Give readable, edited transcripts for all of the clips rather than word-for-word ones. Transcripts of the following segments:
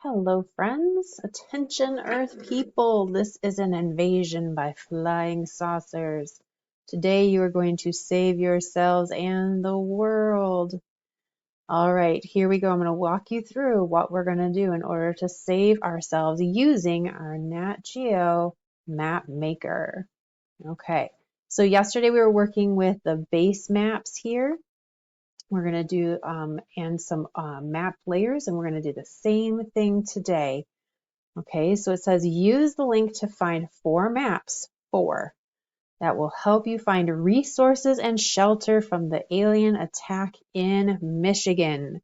Hello, friends. Attention, Earth people. This is an invasion by flying saucers. Today, you are going to save yourselves and the world. All right, here we go. I'm going to walk you through what we're going to do in order to save ourselves using our Nat Geo map maker. Okay, so yesterday we were working with the base maps here. We're going to do and some map layers, and we're going to do the same thing today. Okay, so it says use the link to find 4 maps, 4, that will help you find resources and shelter from the alien attack in Michigan.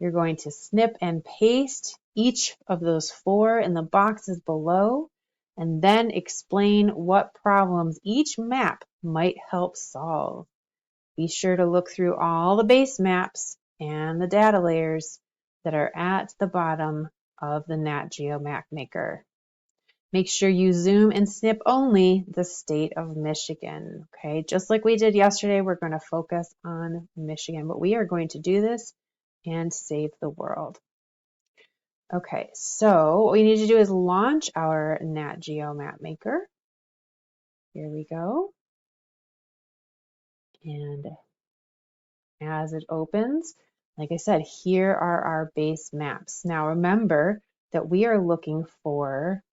You're going to snip and paste each of those 4 in the boxes below, and then explain what problems each map might help solve. Be sure to look through all the base maps and the data layers that are at the bottom of the Nat Geo Map Maker. Make sure you zoom and snip only the state of Michigan. Okay, just like we did yesterday, we're going to focus on Michigan, but we are going to do this and save the world. Okay, so what we need to do is launch our Nat Geo Map Maker. Here we go. And as it opens, like I said, here are our base maps. Now remember that we are looking for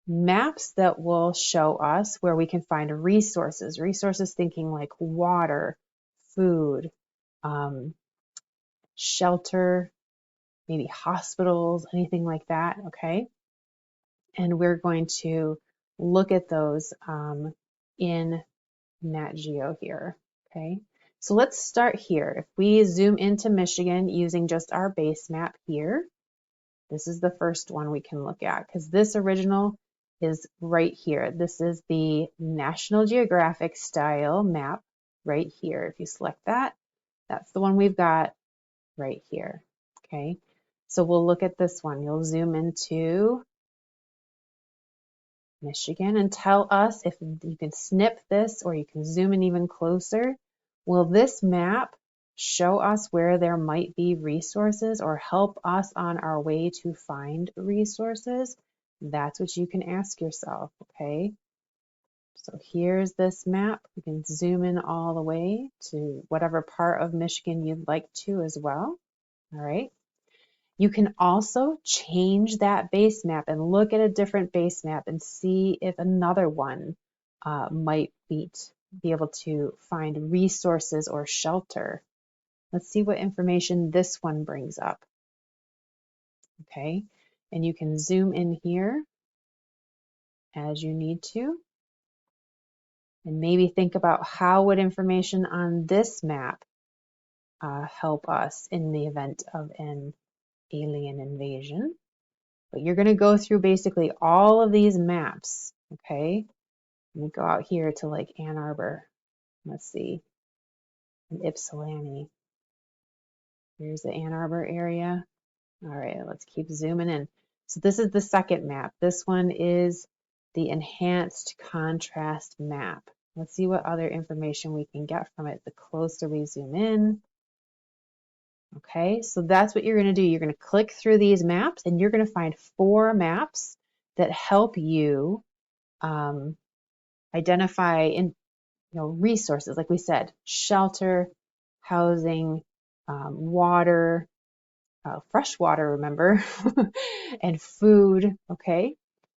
maps that will show us where we can find resources. Resources thinking like water, food, shelter, maybe hospitals, anything like that, okay? And we're going to look at those in Nat Geo here, okay? So let's start here. If we zoom into Michigan using just our base map here, this is the first one we can look at because this original is right here. This is the National Geographic style map right here. If you select that, that's the one we've got right here, okay? So we'll look at this one. You'll zoom into Michigan and tell us if you can snip this or you can zoom in even closer. Will this map show us where there might be resources or help us on our way to find resources? That's what you can ask yourself, okay? So here's this map. You can zoom in all the way to whatever part of Michigan you'd like to as well, all right? You can also change that base map and look at a different base map and see if another one might be able to find resources or shelter. Let's see what information this one brings up. Okay, and you can zoom in here as you need to. And maybe think about how would information on this map help us in the event of an alien invasion. But you're going to go through basically all of these maps, okay? Let me go out here to like Ann Arbor. Let's see, and Ypsilanti. Here's the Ann Arbor area. All right, let's keep zooming in. So this is the second map. This one is the enhanced contrast map. Let's see what other information we can get from it the closer we zoom in. Okay, so that's what you're going to do. You're going to click through these maps and you're going to find 4 maps that help you identify resources, like we said, shelter, housing, water, fresh water, remember, and food, okay?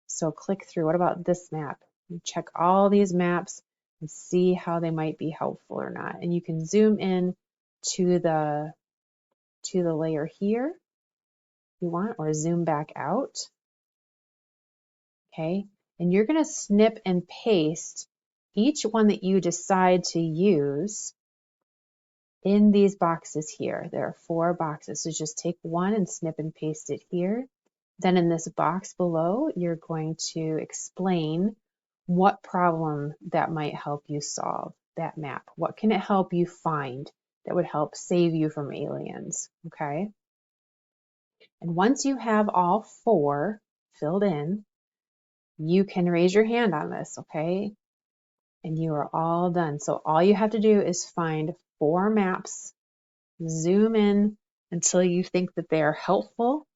So click through. What about this map? You check all these maps and see how they might be helpful or not. And you can zoom in to the layer here if you want, or zoom back out, okay? And you're going to snip and paste each one that you decide to use in these boxes here. There are 4 boxes, so just take one and snip and paste it here. Then in this box below, you're going to explain what problem that might help you solve that map. What can it help you find that would help save you from aliens, okay? And once you have all 4 filled in, you can raise your hand on this, okay? And you are all done. So all you have to do is find 4 maps, zoom in until you think that they are helpful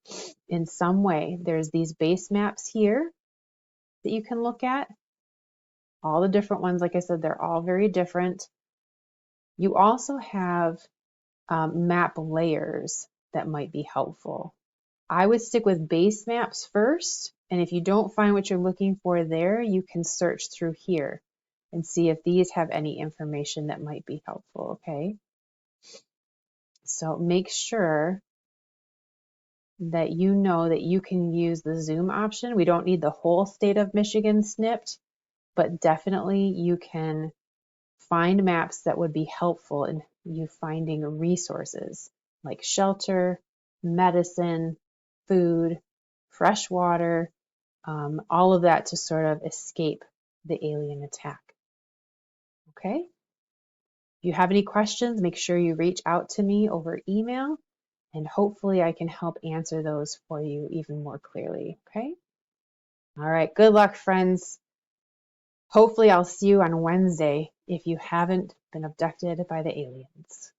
in some way. There's these base maps here that you can look at. All the different ones, like I said, they're all very different. You also have map layers that might be helpful. I would stick with base maps first, and if you don't find what you're looking for there, you can search through here and see if these have any information that might be helpful, okay? So make sure that you know that you can use the zoom option. We don't need the whole state of Michigan snipped, but definitely you can find maps that would be helpful in you finding resources like shelter, medicine, food, fresh water, all of that to sort of escape the alien attack. Okay? If you have any questions, make sure you reach out to me over email, and hopefully I can help answer those for you even more clearly. Okay? All right. Good luck, friends. Hopefully I'll see you on Wednesday if you haven't been abducted by the aliens.